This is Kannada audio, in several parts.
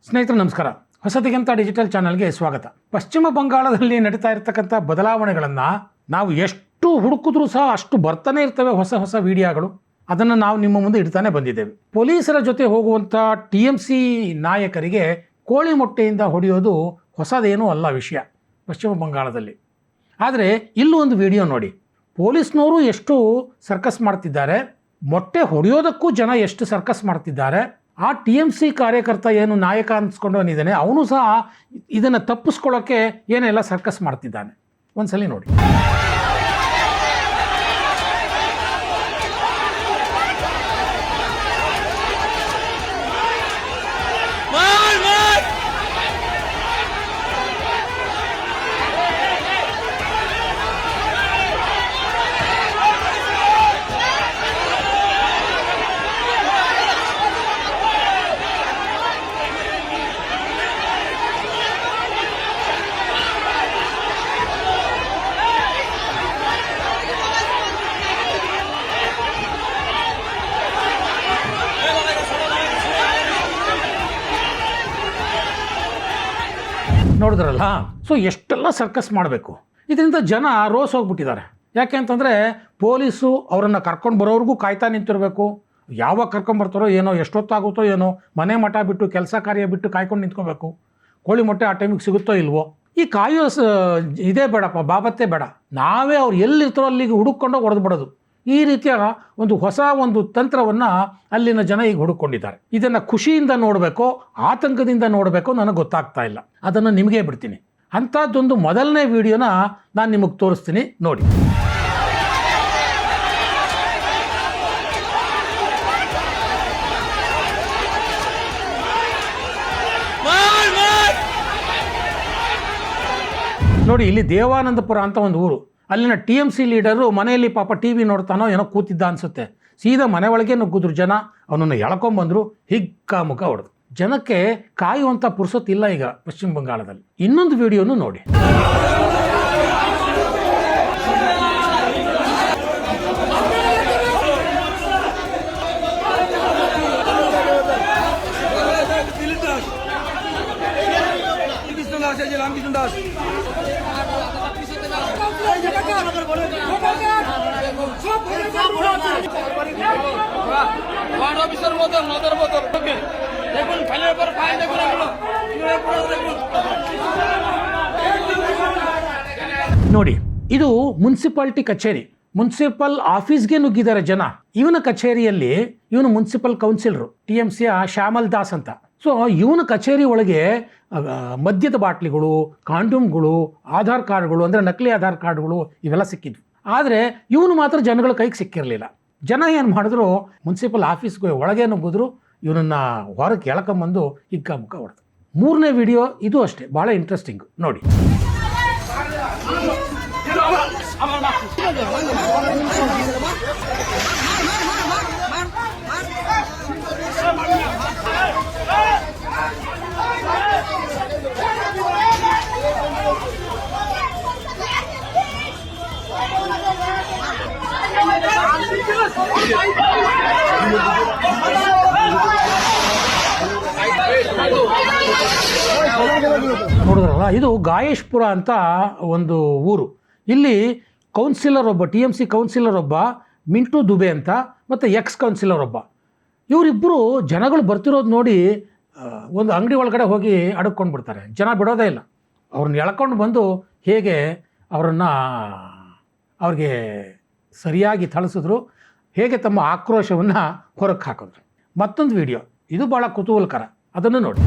ಸ್ನೇಹಿತರು ನಮಸ್ಕಾರ. ಹೊಸದಿಗಂತ ಡಿಜಿಟಲ್ ಚಾನಲ್ಗೆ ಸ್ವಾಗತ. ಪಶ್ಚಿಮ ಬಂಗಾಳದಲ್ಲಿ ನಡೀತಾ ಇರತಕ್ಕಂಥ ಬದಲಾವಣೆಗಳನ್ನು ನಾವು ಎಷ್ಟು ಹುಡುಕಿದ್ರೂ ಸಹ ಅಷ್ಟು ಬರ್ತಾನೆ ಇರ್ತವೆ ಹೊಸ ಹೊಸ ವಿಡಿಯೋಗಳು. ಅದನ್ನು ನಾವು ನಿಮ್ಮ ಮುಂದೆ ಇಡ್ತಾನೆ ಬಂದಿದ್ದೇವೆ. ಪೊಲೀಸರ ಜೊತೆ ಹೋಗುವಂಥ TMC ನಾಯಕರಿಗೆ ಕೋಳಿ ಮೊಟ್ಟೆಯಿಂದ ಹೊಡೆಯೋದು ಹೊಸದೇನೂ ಅಲ್ಲ ವಿಷಯ ಪಶ್ಚಿಮ ಬಂಗಾಳದಲ್ಲಿ. ಆದರೆ ಇಲ್ಲೂ ಒಂದು ವಿಡಿಯೋ ನೋಡಿ, ಪೊಲೀಸ್ನವರು ಎಷ್ಟು ಸರ್ಕಸ್ ಮಾಡ್ತಿದ್ದಾರೆ, ಮೊಟ್ಟೆ ಹೊಡೆಯೋದಕ್ಕೂ ಜನ ಎಷ್ಟು ಸರ್ಕಸ್ ಮಾಡ್ತಿದ್ದಾರೆ. ಆ TMC ಕಾರ್ಯಕರ್ತ ಏನು ನಾಯಕ ಅನ್ಸ್ಕೊಂಡವನಿದ್ದಾನೆ, ಅವನು ಸಹ ಇದನ್ನು ತಪ್ಪಿಸ್ಕೊಳ್ಳೋಕ್ಕೆ ಏನೆಲ್ಲ ಸರ್ಕಸ್ ಮಾಡ್ತಿದ್ದಾನೆ. ಒಂದ್ಸಲಿ ನೋಡಿ. ನೋಡಿದ್ರಲ್ಲ, ಸೊ ಎಷ್ಟೆಲ್ಲ ಸರ್ಕಸ್ ಮಾಡಬೇಕು. ಇದರಿಂದ ಜನ ರೋಸ್ ಹೋಗ್ಬಿಟ್ಟಿದ್ದಾರೆ. ಯಾಕೆ ಅಂತಂದರೆ ಪೊಲೀಸು ಅವರನ್ನು ಕರ್ಕೊಂಡು ಬರೋವ್ರಿಗೂ ಕಾಯ್ತಾ ನಿಂತಿರಬೇಕು. ಯಾವಾಗ ಕರ್ಕೊಂಬರ್ತಾರೋ ಏನೋ, ಎಷ್ಟೊತ್ತಾಗುತ್ತೋ ಏನೋ, ಮನೆ ಮಠ ಬಿಟ್ಟು ಕೆಲಸ ಕಾರ್ಯ ಬಿಟ್ಟು ಕಾಯ್ಕೊಂಡು ನಿಂತ್ಕೋಬೇಕು. ಕೋಳಿ ಮೊಟ್ಟೆ ಆ ಟೈಮಿಗೆ ಸಿಗುತ್ತೋ ಇಲ್ವೋ, ಈ ಕಾಯೋ ಇದೇ ಬೇಡಪ್ಪ, ಬಾಬತ್ತೇ ಬೇಡ. ನಾವೇ ಅವ್ರು ಎಲ್ಲಿರ್ತಾರೋ ಅಲ್ಲಿಗೆ ಹುಡುಕೊಂಡು ಹೊಡೆದು ಬಿಡೋದು. ಈ ರೀತಿಯ ಒಂದು ತಂತ್ರವನ್ನು ಅಲ್ಲಿನ ಜನ ಈಗ ಹುಡುಕೊಂಡಿದ್ದಾರೆ. ಇದನ್ನು ಖುಷಿಯಿಂದ ನೋಡಬೇಕೋ ಆತಂಕದಿಂದ ನೋಡಬೇಕೋ ನನಗೆ ಗೊತ್ತಾಗ್ತಾ ಇಲ್ಲ. ಅದನ್ನು ನಿಮಗೇ ಬಿಡ್ತೀನಿ. ಅಂಥದ್ದೊಂದು ಮೊದಲನೇ ವಿಡಿಯೋನ ನಾನು ನಿಮಗೆ ತೋರಿಸ್ತೀನಿ, ನೋಡಿ. ನೋಡಿ, ಇಲ್ಲಿ ದೇವಾನಂದಪುರ ಅಂತ ಒಂದು ಊರು. ಅಲ್ಲಿನ TMC ಲೀಡರು ಮನೆಯಲ್ಲಿ ಪಾಪ TV ನೋಡ್ತಾನೋ ಏನೋ ಕೂತಿದ್ದ ಅನಿಸುತ್ತೆ. ಸೀದಾ ಮನೆ ಒಳಗೆ ನುಗ್ಗಿದ್ರು ಜನ. ಅವನನ್ನು ಎಳ್ಕೊಂಬಂದರು, ಹಿಗ್ಗ ಮುಖ ಹೊಡೆದು. ಜನಕ್ಕೆ ಕಾಯುವಂಥ ಪುರ್ಸೊತ್ತಿಲ್ಲ ಈಗ ಪಶ್ಚಿಮ ಬಂಗಾಳದಲ್ಲಿ. ಇನ್ನೊಂದು ವಿಡಿಯೋನು ನೋಡಿ. ನೋಡಿ, ಇದು ಮುನ್ಸಿಪಾಲಿಟಿ ಕಚೇರಿ. ಮುನ್ಸಿಪಲ್ ಆಫೀಸ್ಗೆ ನುಗ್ಗಿದ್ದಾರೆ ಜನ. ಇವನ ಕಚೇರಿಯಲ್ಲಿ ಇವನು ಮುನ್ಸಿಪಲ್ ಕೌನ್ಸಿಲರು, TMCಯ ಶ್ಯಾಮಲ್ ದಾಸ್ ಅಂತ. ಸೊ ಇವನ ಕಚೇರಿ ಒಳಗೆ ಮದ್ಯದ ಬಾಟ್ಲಿಗಳು, ಕಾಂಡೋಮ್ಗಳು, ಆಧಾರ್ ಕಾರ್ಡ್ಗಳು, ಅಂದರೆ ನಕಲಿ ಆಧಾರ್ ಕಾರ್ಡ್ಗಳು ಇವೆಲ್ಲ ಸಿಕ್ಕಿದ್ವು. ಆದರೆ ಇವನು ಮಾತ್ರ ಜನಗಳ ಕೈಗೆ ಸಿಕ್ಕಿರಲಿಲ್ಲ. ಜನ ಏನು ಮಾಡಿದ್ರು, ಮುನ್ಸಿಪಲ್ ಆಫೀಸ್ಗೆ ಒಳಗೆ ನುಗ್ಗಿದ್ರು, ಇವನನ್ನು ಹೊರಗೆ ಎಳ್ಕೊಂಬಂದು ಹಿಗ್ಗ ಮುಖ ಹೊಡೆದು. ಮೂರನೇ ವಿಡಿಯೋ ಇದು ಅಷ್ಟೇ, ಭಾಳ ಇಂಟ್ರೆಸ್ಟಿಂಗ್ ನೋಡಿ. ನೋಡಿದ್ರಲ್ಲ, ಇದು ಗಾಯೇಶ್ಪುರ ಅಂತ ಒಂದು ಊರು. ಇಲ್ಲಿ ಕೌನ್ಸಿಲರ್ ಒಬ್ಬ, TMC ಕೌನ್ಸಿಲರ್ ಒಬ್ಬ ಮಿಂಟು ದುಬೆ ಅಂತ, ಮತ್ತು ಎಕ್ಸ್ ಕೌನ್ಸಿಲರ್ ಒಬ್ಬ. ಇವರಿಬ್ಬರು ಜನಗಳು ಬರ್ತಿರೋದು ನೋಡಿ ಒಂದು ಅಂಗಡಿ ಒಳಗಡೆ ಹೋಗಿ ಅಡಕ್ಕೊಂಡು ಬಿಡ್ತಾರೆ. ಜನ ಬಿಡೋದೇ ಇಲ್ಲ. ಅವ್ರನ್ನ ಎಳ್ಕೊಂಡು ಬಂದು ಹೇಗೆ ಅವ್ರಿಗೆ ಸರಿಯಾಗಿ ಥಳಿಸಿದ್ರು, ಹೇಗೆ ತಮ್ಮ ಆಕ್ರೋಶವನ್ನು ಹೊರಗೆ ಹಾಕಿದ್ರು. ಮತ್ತೊಂದು ವಿಡಿಯೋ, ಇದು ಭಾಳ ಕುತೂಹಲಕರ, ಅದನ್ನು ನೋಡಿ.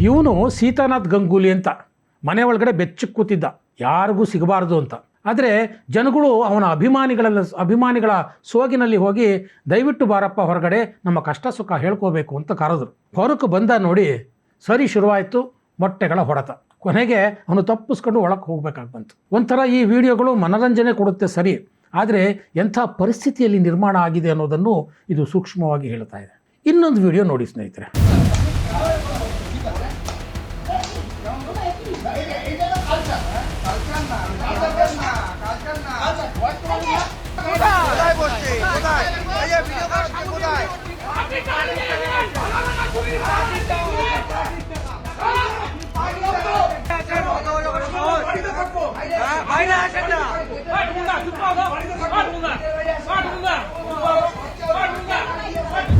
ಇವನು ಸೀತಾನಾಥ್ ಗಂಗೂಲಿ ಅಂತ ಮನೆ ಒಳಗಡೆ ಬೆಚ್ಚಕ್ಕೆ ಕೂತಿದ್ದ, ಯಾರಿಗೂ ಸಿಗಬಾರ್ದು ಅಂತ. ಆದರೆ ಜನಗಳು ಅವನ ಅಭಿಮಾನಿಗಳ ಸೋಗಿನಲ್ಲಿ ಹೋಗಿ ದಯವಿಟ್ಟು ಬಾರಪ್ಪ ಹೊರಗಡೆ, ನಮ್ಮ ಕಷ್ಟ ಸುಖ ಹೇಳ್ಕೋಬೇಕು ಅಂತ ಕರೆದ್ರು. ಹೊರಕ್ಕೆ ಬಂದ ನೋಡಿ, ಸರಿ ಶುರುವಾಯಿತು ಮೊಟ್ಟೆಗಳ ಹೊಡೆತ. ಕೊನೆಗೆ ಅವನು ತಪ್ಪಿಸ್ಕೊಂಡು ಒಳಗೆ ಹೋಗ್ಬೇಕಾಗಿ ಬಂತು. ಒಂಥರ ಈ ವಿಡಿಯೋಗಳು ಮನರಂಜನೆ ಕೊಡುತ್ತೆ ಸರಿ, ಆದರೆ ಎಂಥ ಪರಿಸ್ಥಿತಿಯಲ್ಲಿ ನಿರ್ಮಾಣ ಆಗಿದೆ ಅನ್ನೋದನ್ನು ಇದು ಸೂಕ್ಷ್ಮವಾಗಿ ಹೇಳ್ತಾ ಇದೆ. ಇನ್ನೊಂದು ವಿಡಿಯೋ ನೋಡಿ ಸ್ನೇಹಿತರೆ.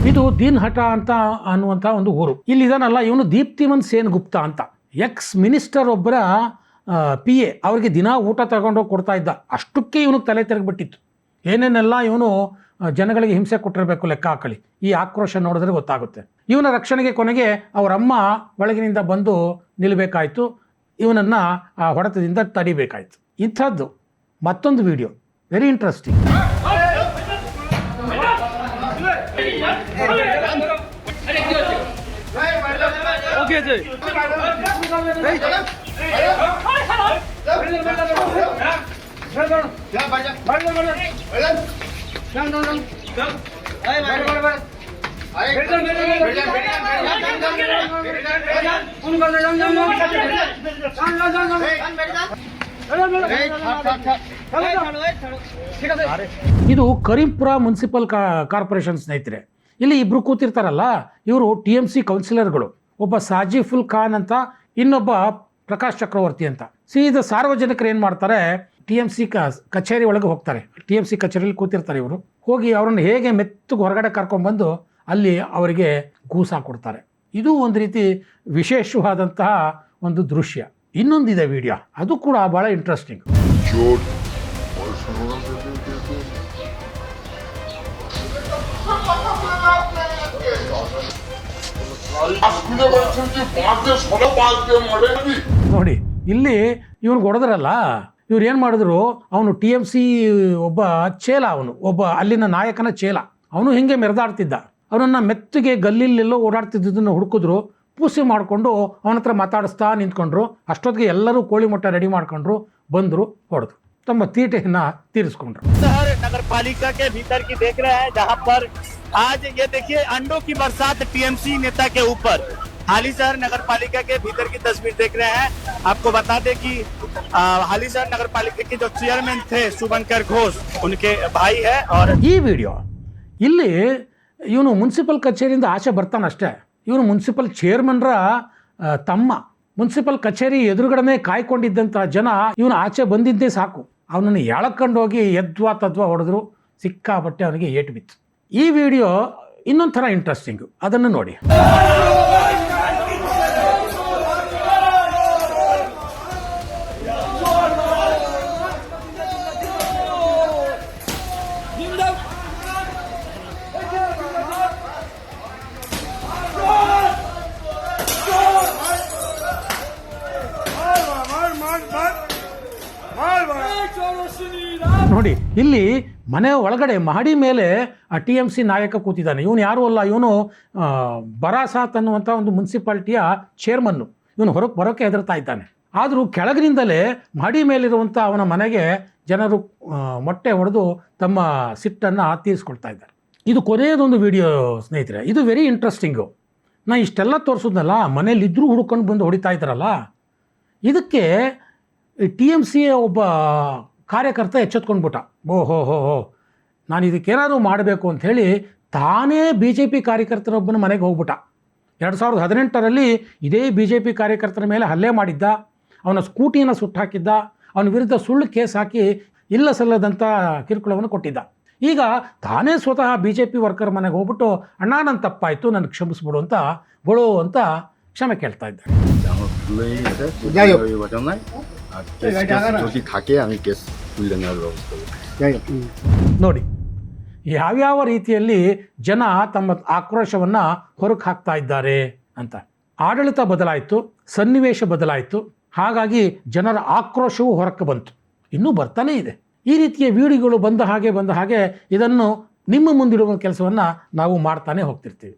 ಇದು ದೀನ್ಹಟ ಅಂತ ಅನ್ನುವಂಥ ಒಂದು ಊರು. ಇಲ್ಲಿ ಇದನ್ನಲ್ಲ, ಇವನು ದೀಪ್ತಿಮನ್ ಸೇನ್ ಗುಪ್ತಾ ಅಂತ ಎಕ್ಸ್ ಮಿನಿಸ್ಟರ್ ಒಬ್ಬರ PA, ಅವರಿಗೆ ದಿನ ಊಟ ತಗೊಂಡೋಗಿ ಕೊಡ್ತಾ ಇದ್ದ. ಅಷ್ಟಕ್ಕೆ ಇವನು ತಲೆ ತಿರುಗಿಬಿಟ್ಟಿತ್ತು. ಏನೇನೆಲ್ಲ ಇವನು ಜನಗಳಿಗೆ ಹಿಂಸೆ ಕೊಟ್ಟಿರಬೇಕು ಲೆಕ್ಕ ಹಾಕಲಿ. ಈ ಆಕ್ರೋಶ ನೋಡಿದ್ರೆ ಗೊತ್ತಾಗುತ್ತೆ. ಇವನ ರಕ್ಷಣೆಗೆ ಕೊನೆಗೆ ಅವರಮ್ಮ ಒಳಗಿನಿಂದ ಬಂದು ನಿಲ್ಲಬೇಕಾಯಿತು, ಇವನನ್ನು ಆ ಹೊಡೆತದಿಂದ ತಡಿಬೇಕಾಯಿತು. ಇಂಥದ್ದು ಮತ್ತೊಂದು ವಿಡಿಯೋ ವೆರಿ ಇಂಟ್ರೆಸ್ಟಿಂಗ್. ಇದು ಕರೀಂಪುರ ಮುನ್ಸಿಪಲ್ ಕಾರ್ಪೊರೇಷನ್ ಸ್ನೇಹಿತರೆ. ಇಲ್ಲಿ ಇಬ್ರು ಕೂತಿರ್ತಾರಲ್ಲ, ಇವರು TMC ಕೌನ್ಸಿಲರ್ಗಳು. ಒಬ್ಬ ಸಾಜಿಫುಲ್ ಖಾನ್ ಅಂತ, ಇನ್ನೊಬ್ಬ ಪ್ರಕಾಶ್ ಚಕ್ರವರ್ತಿ ಅಂತ. ಇದು ಸಾರ್ವಜನಿಕರು ಏನು ಮಾಡ್ತಾರೆ, TMC ಕಚೇರಿ ಒಳಗೆ ಹೋಗ್ತಾರೆ. TMC ಕಚೇರಿಯಲ್ಲಿ ಕೂತಿರ್ತಾರೆ ಇವರು. ಹೋಗಿ ಅವರನ್ನು ಹೇಗೆ ಮೆತ್ತಗೆ ಹೊರಗಡೆ ಕರ್ಕೊಂಡ್ಬಂದು ಅಲ್ಲಿ ಅವರಿಗೆ ಗೂಸ ಕೊಡ್ತಾರೆ. ಇದು ಒಂದು ರೀತಿ ವಿಶೇಷವಾದಂತಹ ಒಂದು ದೃಶ್ಯ. ಇನ್ನೊಂದಿದೆ ವಿಡಿಯೋ, ಅದು ಕೂಡ ಭಾಳ ಇಂಟ್ರೆಸ್ಟಿಂಗ್. ನೋಡಿ, ಇಲ್ಲಿ ಇವ್ನಿಗೆ ಹೊಡೆದ್ರಲ್ಲ, ಇವ್ರು ಏನು ಮಾಡಿದ್ರು, ಅವನು TMC ಒಬ್ಬ ಚೇಲ, ಅವನು ಒಬ್ಬ ಅಲ್ಲಿನ ನಾಯಕನ ಚೇಲ. ಅವನು ಹಿಂಗೆ ಮೆರೆದಾಡ್ತಿದ್ದ. ಅವನನ್ನು ಮೆತ್ತಿಗೆ ಗಲ್ಲಿಲ್ಲೆಲ್ಲೋ ಓಡಾಡ್ತಿದ್ದನ್ನು ಹುಡುಕಿದ್ರು, ಪೂಸಿ ಮಾಡಿಕೊಂಡು ಅವನ ಹತ್ರ ಮಾತಾಡಿಸ್ತಾ ನಿಂತ್ಕೊಂಡ್ರು. ಅಷ್ಟೊತ್ತಿಗೆ ಎಲ್ಲರೂ ಕೋಳಿ ಮೊಟ್ಟೆ ರೆಡಿ ಮಾಡ್ಕೊಂಡ್ರು, ಬಂದರು, ಹೊಡೆದು ತಮ್ಮ ತೀಟೆಯನ್ನು ತೀರಿಸ್ಕೊಂಡ್ರು. नगर पालिका के भीतर की देख रहे हैं, जहां पर आज ये देखिए अंडों की बरसात TMC नेता के ऊपर। हाली शहर नगर पालिका के भीतर की तस्वीर देख रहे हैं। आपको बता दें कि हाली शहर नगर पालिका के जो चेयरमैन थे शुभंकर घोष, उनके भाई है। और ಈ ವಿಡಿಯೋ ಇಲ್ಲಿ ಇವನು ಮುನ್ಸಿಪಲ್ ಕಚೇರಿಯಿಂದ ಆಚೆ ಬರ್ತಾನಷ್ಟೇ. ಇವನು ಮುನ್ಸಿಪಲ್ ಚೇರ್ಮನ್ರ ತಮ್ಮ. ಮುನ್ಸಿಪಲ್ ಕಚೇರಿ ಎದುರುಗಡೆ ಕಾಯ್ಕೊಂಡಿದ್ದಂಥ ಜನ ಇವನು ಆಚೆ ಬಂದಿದ್ದೇ ಸಾಕು, ಅವನನ್ನು ಎಳಕೊಂಡೋಗಿ ಎದ್ವಾ ತದ್ವಾ ಹೊಡೆದ್ರು. ಸಿಕ್ಕಾಪಟ್ಟೆ ಅವನಿಗೆ ಏಟು ಬಿತ್ತು. ಈ ವಿಡಿಯೋ ಇನ್ನೊಂದು ಥರ ಇಂಟ್ರೆಸ್ಟಿಂಗು, ಅದನ್ನು ನೋಡಿ. ನೋಡಿ, ಇಲ್ಲಿ ಮನೆ ಒಳಗಡೆ ಮಹಡಿ ಮೇಲೆ ಆ TMC ನಾಯಕ ಕೂತಿದ್ದಾನೆ. ಇವನು ಯಾರೂ ಅಲ್ಲ, ಇವನು ಬರಾಸಾತ್ ಅನ್ನುವಂಥ ಒಂದು ಮುನ್ಸಿಪಾಲ್ಟಿಯ ಚೇರ್ಮನ್ನು. ಇವನು ಬರೋಕ್ಕೆ ಹೆದರ್ತಾ ಇದ್ದಾನೆ. ಆದರೂ ಕೆಳಗಿನಿಂದಲೇ ಮಹಡಿ ಮೇಲಿರುವಂಥ ಅವನ ಮನೆಗೆ ಜನರು ಮೊಟ್ಟೆ ಹೊಡೆದು ತಮ್ಮ ಸಿಟ್ಟನ್ನು ತೀರಿಸ್ಕೊಳ್ತಾ ಇದ್ದಾರೆ. ಇದು ಕೊನೆಯದೊಂದು ವಿಡಿಯೋ ಸ್ನೇಹಿತರೆ. ಇದು ವೆರಿ ಇಂಟ್ರೆಸ್ಟಿಂಗು. ನಾನು ಇಷ್ಟೆಲ್ಲ ತೋರಿಸೋದ್ನಲ್ಲ, ಮನೇಲಿದ್ದರೂ ಹುಡ್ಕೊಂಡು ಬಂದು ಹೊಡಿತಾ ಇದ್ದಾರಲ್ಲ, ಇದಕ್ಕೆ TMCಯ ಒಬ್ಬ ಕಾರ್ಯಕರ್ತ ಎಚ್ಚೆತ್ಕೊಂಡ್ಬಿಟ್ಟ. ಓಹೋ ನಾನು ಇದಕ್ಕೇನಾದರೂ ಮಾಡಬೇಕು ಅಂಥೇಳಿ ತಾನೇ BJP ಕಾರ್ಯಕರ್ತರೊಬ್ಬನ ಮನೆಗೆ ಹೋಗ್ಬಿಟ್ಟ. 2018ರಲ್ಲಿ ಇದೇ BJP ಕಾರ್ಯಕರ್ತರ ಮೇಲೆ ಹಲ್ಲೆ ಮಾಡಿದ್ದ, ಅವನ ಸ್ಕೂಟಿಯನ್ನು ಸುಟ್ಟಾಕಿದ್ದ, ಅವನ ವಿರುದ್ಧ ಸುಳ್ಳು ಕೇಸ್ ಹಾಕಿ ಇಲ್ಲ ಸಲ್ಲದಂಥ ಕಿರುಕುಳವನ್ನು ಕೊಟ್ಟಿದ್ದ. ಈಗ ತಾನೇ ಸ್ವತಃ BJP ವರ್ಕರ್ ಮನೆಗೆ ಹೋಗ್ಬಿಟ್ಟು, ಅಣ್ಣ ನನ್ನ ತಪ್ಪಾಯಿತು, ನನಗೆ ಕ್ಷಮಿಸ್ಬಿಡು ಅಂತ ಬೋಳೋ ಅಂತ ಕ್ಷಮೆ ಕೇಳ್ತಾ ಇದ್ದ. ನೋಡಿ, ಯಾವ್ಯಾವ ರೀತಿಯಲ್ಲಿ ಜನ ತಮ್ಮ ಆಕ್ರೋಶವನ್ನು ಹೊರಗೆ ಹಾಕ್ತಾ ಇದ್ದಾರೆ ಅಂತ. ಆಡಳಿತ ಬದಲಾಯಿತು, ಸನ್ನಿವೇಶ ಬದಲಾಯಿತು, ಹಾಗಾಗಿ ಜನರ ಆಕ್ರೋಶವು ಹೊರಕ್ಕೆ ಬಂತು, ಇನ್ನೂ ಬರ್ತಾನೇ ಇದೆ. ಈ ರೀತಿಯ ವಿಡಿಯೋಗಳು ಬಂದ ಹಾಗೆ ಇದನ್ನು ನಿಮ್ಮ ಮುಂದಿಡುವ ಕೆಲಸವನ್ನು ನಾವು ಮಾಡ್ತಾನೆ ಹೋಗ್ತಿರ್ತೀವಿ.